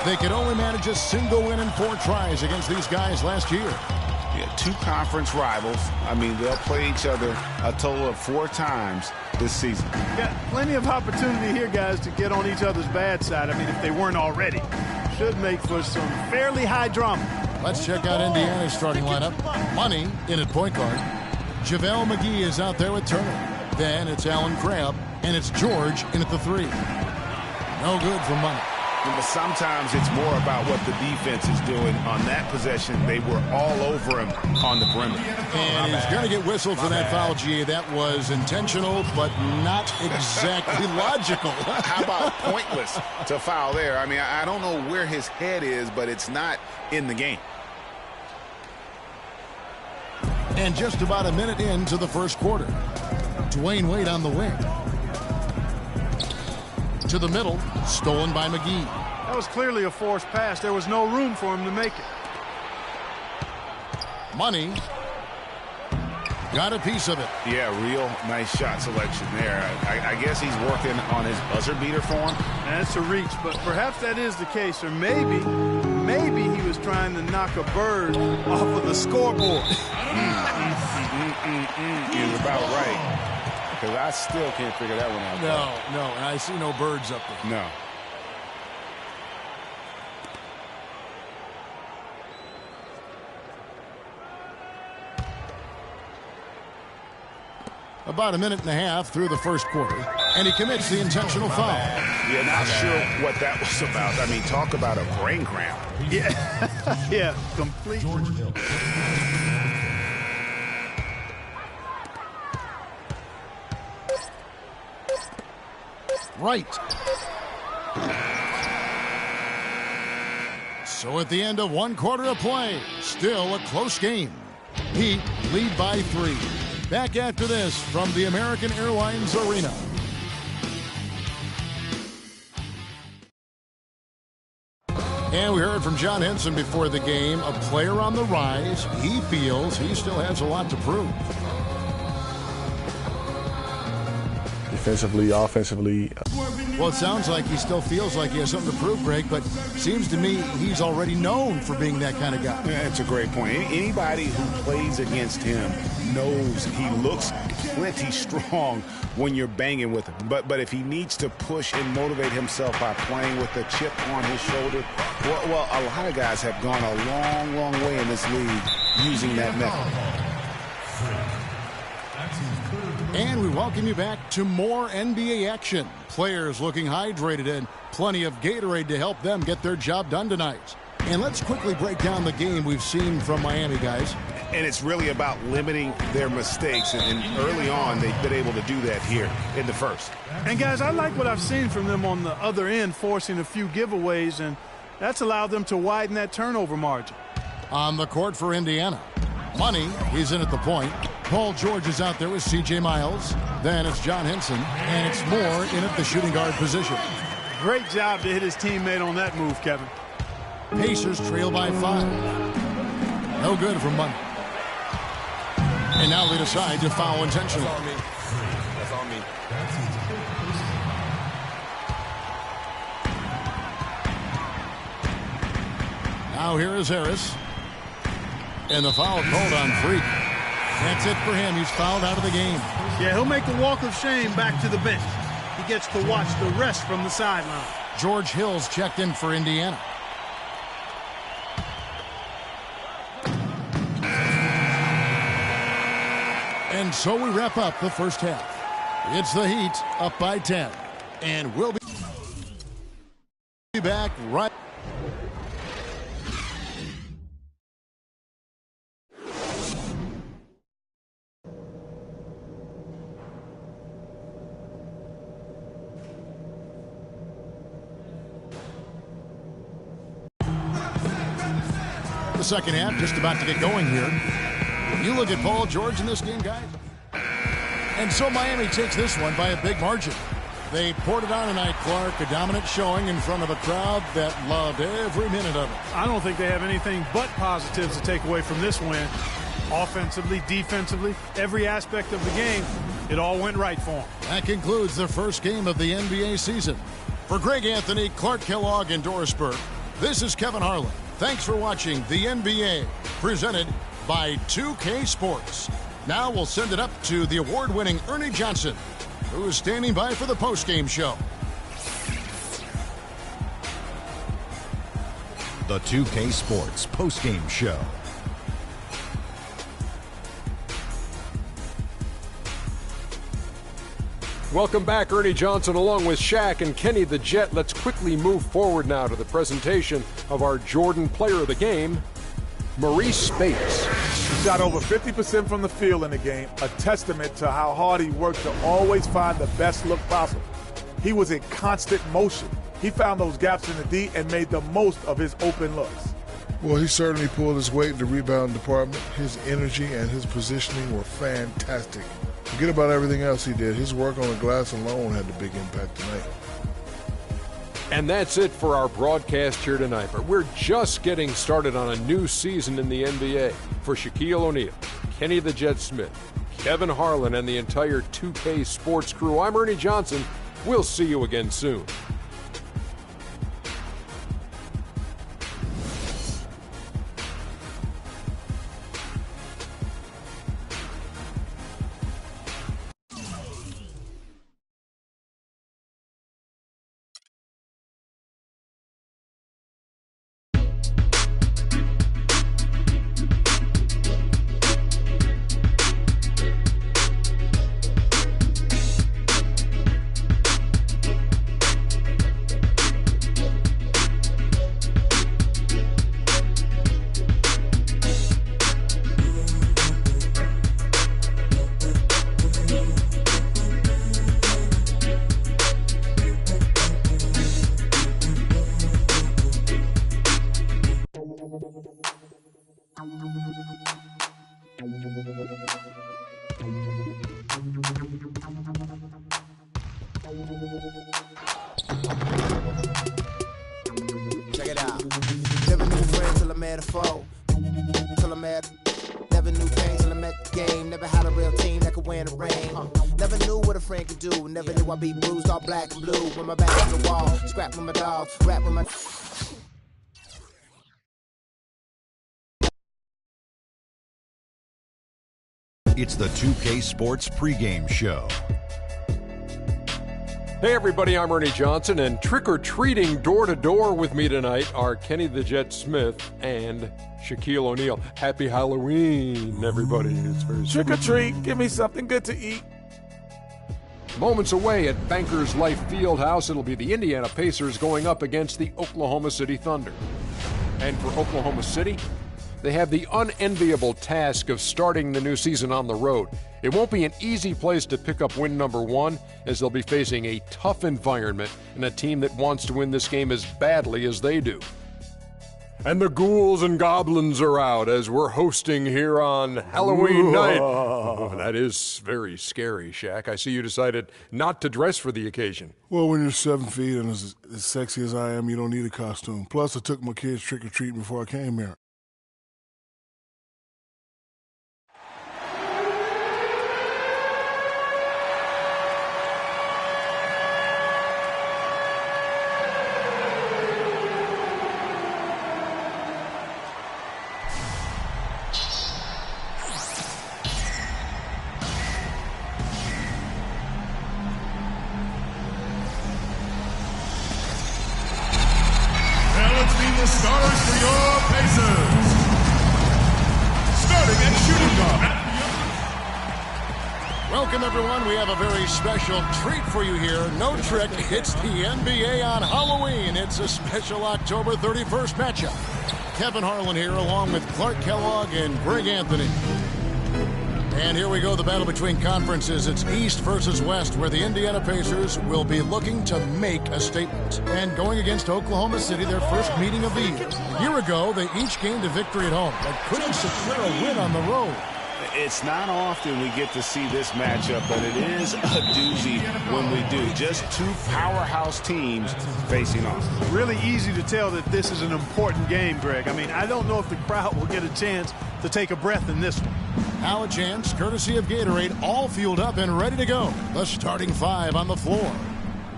They could only manage a single win in 4 tries against these guys last year. Yeah, 2 conference rivals. I mean, they'll play each other a total of 4 times this season. Got plenty of opportunity here, guys, to get on each other's bad side. I mean, if they weren't already. Should make for some fairly high drama. Let's check out Indiana's starting lineup. Money in at point guard. JaVale McGee is out there with Turner. Then it's Allen Crabbe, and it's George in at the 3. No good for Money. But sometimes it's more about what the defense is doing. On that possession, they were all over him on the perimeter. And he's going to get whistled for that foul, G. That was intentional, but not exactly logical. How about pointless to foul there? I mean, I don't know where his head is, but it's not in the game. And just about a minute into the first quarter. Dwayne Wade on the wing. To the middle, stolen by McGee. That was clearly a forced pass. There was no room for him to make it. Money got a piece of it. Yeah, real nice shot selection there. I guess he's working on his buzzer beater form. That's a reach, but perhaps that is the case. Or maybe he was trying to knock a bird off of the scoreboard. You're about right. Because I still can't figure that one out. No, and I see no birds up there. No. About a minute and a half through the first quarter, and he commits the intentional foul. Yeah, not sure what that was about. I mean, talk about a brain cramp. Yeah, yeah, complete. Right. So at the end of 1 quarter of play, still a close game. Heat lead by 3. Back after this from the American Airlines Arena. And we heard from John Henson before the game, a player on the rise. He feels he still has a lot to prove. Defensively, offensively. Well, it sounds like he still feels like he has something to prove, Greg, but seems to me he's already known for being that kind of guy. Yeah, that's a great point. Anybody who plays against him knows he looks plenty strong when you're banging with him. But if he needs to push and motivate himself by playing with a chip on his shoulder, well, a lot of guys have gone a long, long way in this league using that method. And we welcome you back to more NBA action. Players looking hydrated and plenty of Gatorade to help them get their job done tonight. And let's quickly break down the game we've seen from Miami, guys. And it's really about limiting their mistakes. And early on, they've been able to do that here in the first. And, guys, I like what I've seen from them on the other end, forcing a few giveaways, and that's allowed them to widen that turnover margin. On the court for Indiana. Money, he's in at the point. Paul George is out there with C.J. Miles. Then it's John Henson, and it's Moore in at the shooting guard position. Great job to hit his teammate on that move, Kevin. Pacers trail by 5. No good from Money. And now they decide to foul intentionally. That's on me. Now here is Harris. And the foul called on Freak. That's it for him. He's fouled out of the game. Yeah, he'll make the walk of shame back to the bench. He gets to watch the rest from the sideline. George Hill's checked in for Indiana. And so we wrap up the first half. It's the Heat up by 10. And we'll be back right. The second half just about to get going here. You look at Paul George in this game, guys. And so Miami takes this one by a big margin. They poured it on tonight, Clark. A dominant showing in front of a crowd that loved every minute of it. I don't think they have anything but positives to take away from this win. Offensively, defensively, every aspect of the game, it all went right for them. That concludes the first game of the NBA season. For Greg Anthony, Clark Kellogg, and Doris Burke, This is Kevin Harlan. Thanks for watching the NBA, presented by 2K Sports. Now we'll send it up to the award-winning Ernie Johnson, who is standing by for the postgame show. The 2K Sports postgame show. Welcome back, Ernie Johnson along with Shaq and Kenny the Jet. Let's quickly move forward now to the presentation of our Jordan player of the game, Maurice Spates. He shot over 50% from the field in the game, a testament to how hard he worked to always find the best look possible. He was in constant motion. He found those gaps in the D and made the most of his open looks. Well, he certainly pulled his weight in the rebound department. His energy and his positioning were fantastic. Forget about everything else he did. His work on the glass alone had the big impact tonight. And that's it for our broadcast here tonight. But we're just getting started on a new season in the NBA. For Shaquille O'Neal, Kenny the Jet Smith, Kevin Harlan, and the entire 2K Sports crew, I'm Ernie Johnson. We'll see you again soon. Check it out. Never knew a friend till I met a foe. Never knew pain till I met the game. Never had a real team that could win the rain. Never knew what a friend could do. Never knew I'd be bruised all black and blue. With my back on the wall, scrap with my dogs, rap with my... It's the 2K Sports pregame show. Hey everybody, I'm Ernie Johnson, and trick-or-treating door-to-door with me tonight are Kenny the Jet Smith and Shaquille O'Neal. Happy Halloween, everybody. It's very Trick or treat, give me something good to eat. Moments away at Bankers Life Fieldhouse, it'll be the Indiana Pacers going up against the Oklahoma City Thunder. And for Oklahoma City, they have the unenviable task of starting the new season on the road. It won't be an easy place to pick up win number one, as they'll be facing a tough environment and a team that wants to win this game as badly as they do. And the ghouls and goblins are out as we're hosting here on Halloween night. Oh, that is very scary, Shaq. I see you decided not to dress for the occasion. Well, when you're 7 feet and as sexy as I am, you don't need a costume. Plus, I took my kids trick-or-treating before I came here. The stars for your Pacers. Starting at shooting guard. Welcome, everyone. We have a very special treat for you here. No trick, it's the NBA on Halloween. It's a special October 31st matchup. Kevin Harlan here, along with Clark Kellogg and Greg Anthony. And here we go, the battle between conferences. It's East versus West, where the Indiana Pacers will be looking to make a statement. And going against Oklahoma City, their first meeting of the year. A year ago, they each gained a victory at home, but couldn't secure a win on the road. It's not often we get to see this matchup, but it is a doozy when we do. Just two powerhouse teams facing off. Really easy to tell that this is an important game, Greg. I mean, I don't know if the crowd will get a chance to take a breath in this one. Now a chance, courtesy of Gatorade, all fueled up and ready to go. The starting five on the floor.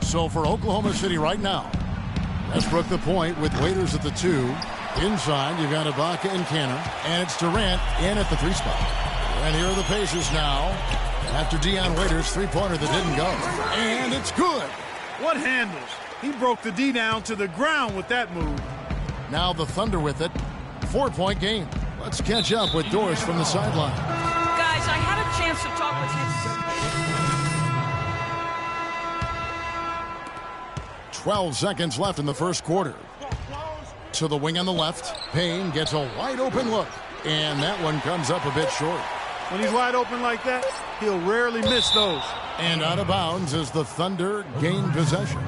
So for Oklahoma City right now, Westbrook the point with Waiters at the 2. Inside, you've got Ibaka and Canner. And it's Durant in at the 3 spot. And here are the Pacers now. After Dion Waiters' three-pointer that didn't go. And it's good. What handles? He broke the D down to the ground with that move. Now the Thunder with it. 4-point game. Let's catch up with Doris from the sideline. Guys, I had a chance to talk with him. 12 seconds left in the first quarter. To the wing on the left. Payne gets a wide-open look. And that one comes up a bit short. When he's wide open like that, he'll rarely miss those. And out of bounds as the Thunder gain possession.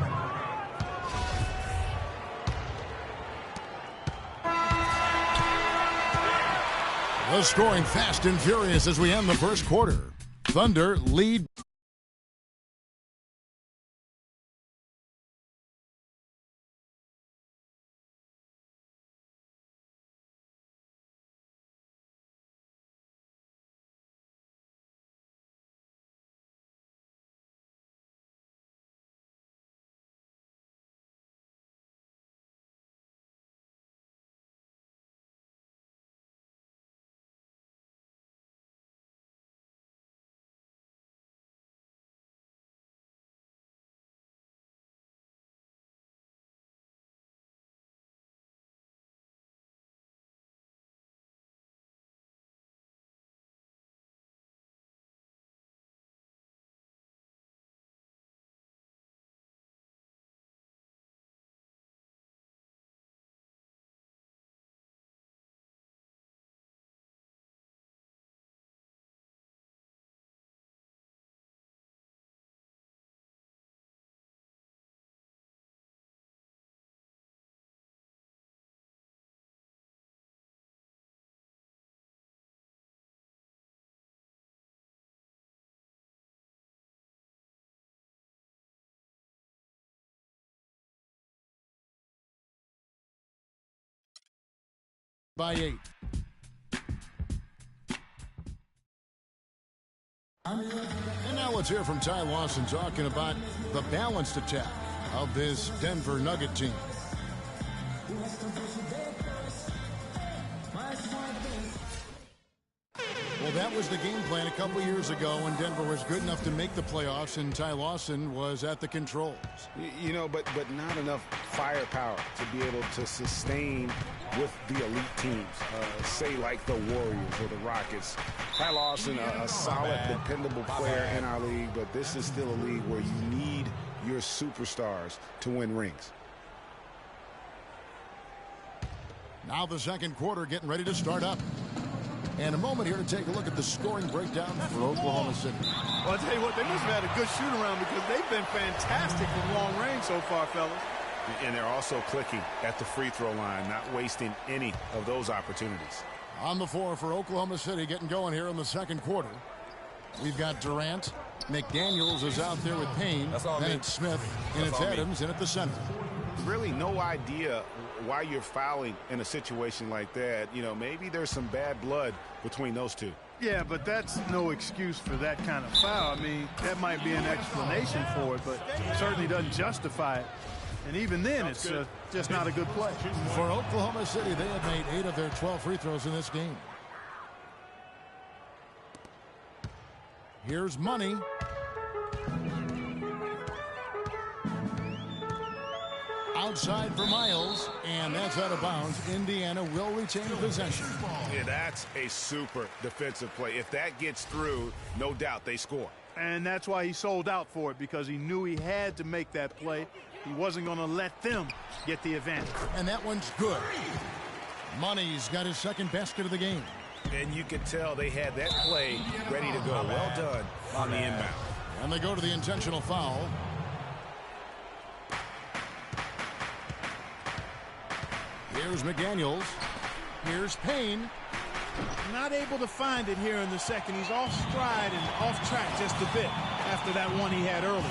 The scoring fast and furious as we end the first quarter. Thunder lead. By 8. And now let's hear from Ty Lawson talking about the balanced attack of this Denver Nugget team. Well, that was the game plan a couple years ago when Denver was good enough to make the playoffs and Ty Lawson was at the controls. You know, but not enough firepower to be able to sustain with the elite teams, say like the Warriors or the Rockets. Ty Lawson, a solid, dependable player in our league, but this is still a league where you need your superstars to win rings. Now the second quarter getting ready to start up. And a moment here to take a look at the scoring breakdown for Oklahoma City. Well, I'll tell you what, they must have had a good shoot-around because they've been fantastic from long range so far, fellas. And they're also clicking at the free throw line, not wasting any of those opportunities. On the floor for Oklahoma City getting going here in the second quarter. We've got Durant. McDaniels is out there with Payne. Then it's Smith. And it's Adams in at the center. Really no idea why you're fouling in a situation like that. You know, maybe there's some bad blood between those two. Yeah, but that's no excuse for that kind of foul. I mean, that might be an explanation for it, but it certainly doesn't justify it. And even then, it's just not a good play. For Oklahoma City, they have made 8 of their 12 free throws in this game. Here's Money. Outside for Miles, and that's out of bounds. Indiana will retain possession. Yeah, that's a super defensive play. If that gets through, no doubt they score. And that's why he sold out for it, because he knew he had to make that play. He wasn't going to let them get the advantage. And that one's good. Money's got his second basket of the game. And you could tell they had that play ready to go. Well done on the inbound. And they go to the intentional foul. Here's McDaniels. Here's Payne. Not able to find it here in the second. He's off stride and off track just a bit after that one he had early.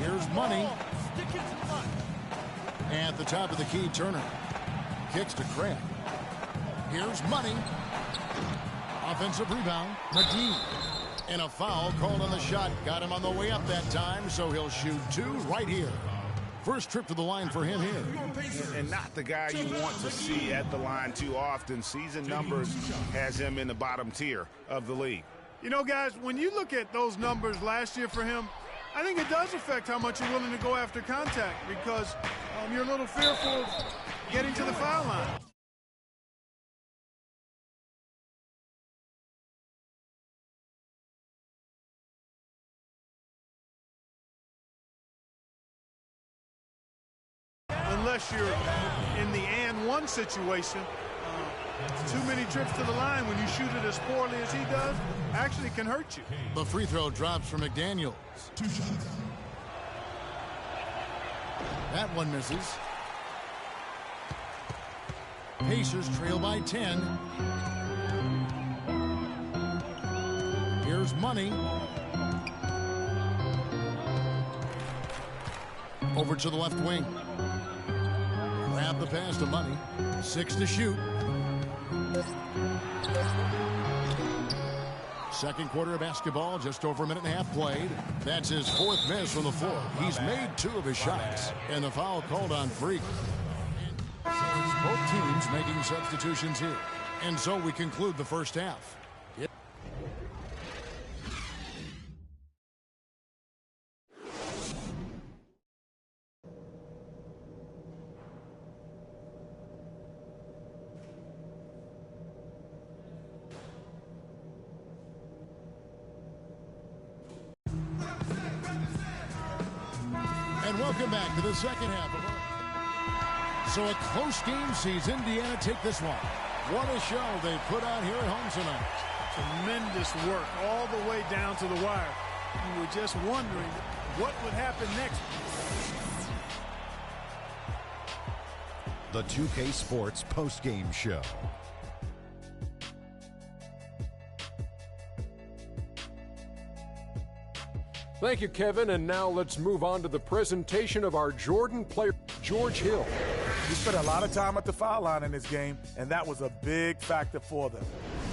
Here's Money. At the top of the key, Turner. Kicks to Craig. Here's Money. Offensive rebound. McGee. And a foul called on the shot. Got him on the way up that time, so he'll shoot 2 right here. First trip to the line for him here. And not the guy you want to see at the line too often. Season numbers has him in the bottom tier of the league. You know, guys, when you look at those numbers last year for him, I think it does affect how much you're willing to go after contact because you're a little fearful of getting to the foul line. Unless you're in the and one situation, too many trips to the line when you shoot it as poorly as he does actually can hurt you. The free throw drops for McDaniels. 2 shots. That one misses. Pacers trail by 10. Here's Money. Over to the left wing. Grab the pass to Money. 6 to shoot. Second quarter of basketball, just over a minute and a half played. That's his 4th miss from the floor. He's made 2 of his shots. And the foul called on Freak. Both teams making substitutions here. And so we conclude the first half. And welcome back to the second half of our... So a close game sees Indiana take this one. What a show they put on here at home tonight. Tremendous work all the way down to the wire. You were just wondering what would happen next. The 2K Sports postgame show. Thank you, Kevin. And now let's move on to the presentation of our Jordan player, George Hill. He spent a lot of time at the foul line in this game, and that was a big factor for them.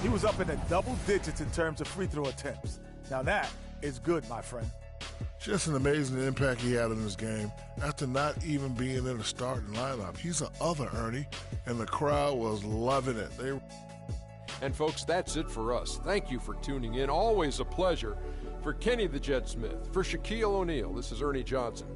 He was up in the double digits in terms of free throw attempts. Now that is good, my friend. Just an amazing impact he had in this game after not even being in the starting lineup. He's an other Ernie, and the crowd was loving it. And folks, that's it for us. Thank you for tuning in. Always a pleasure. For Kenny the Jet Smith, for Shaquille O'Neal, this is Ernie Johnson.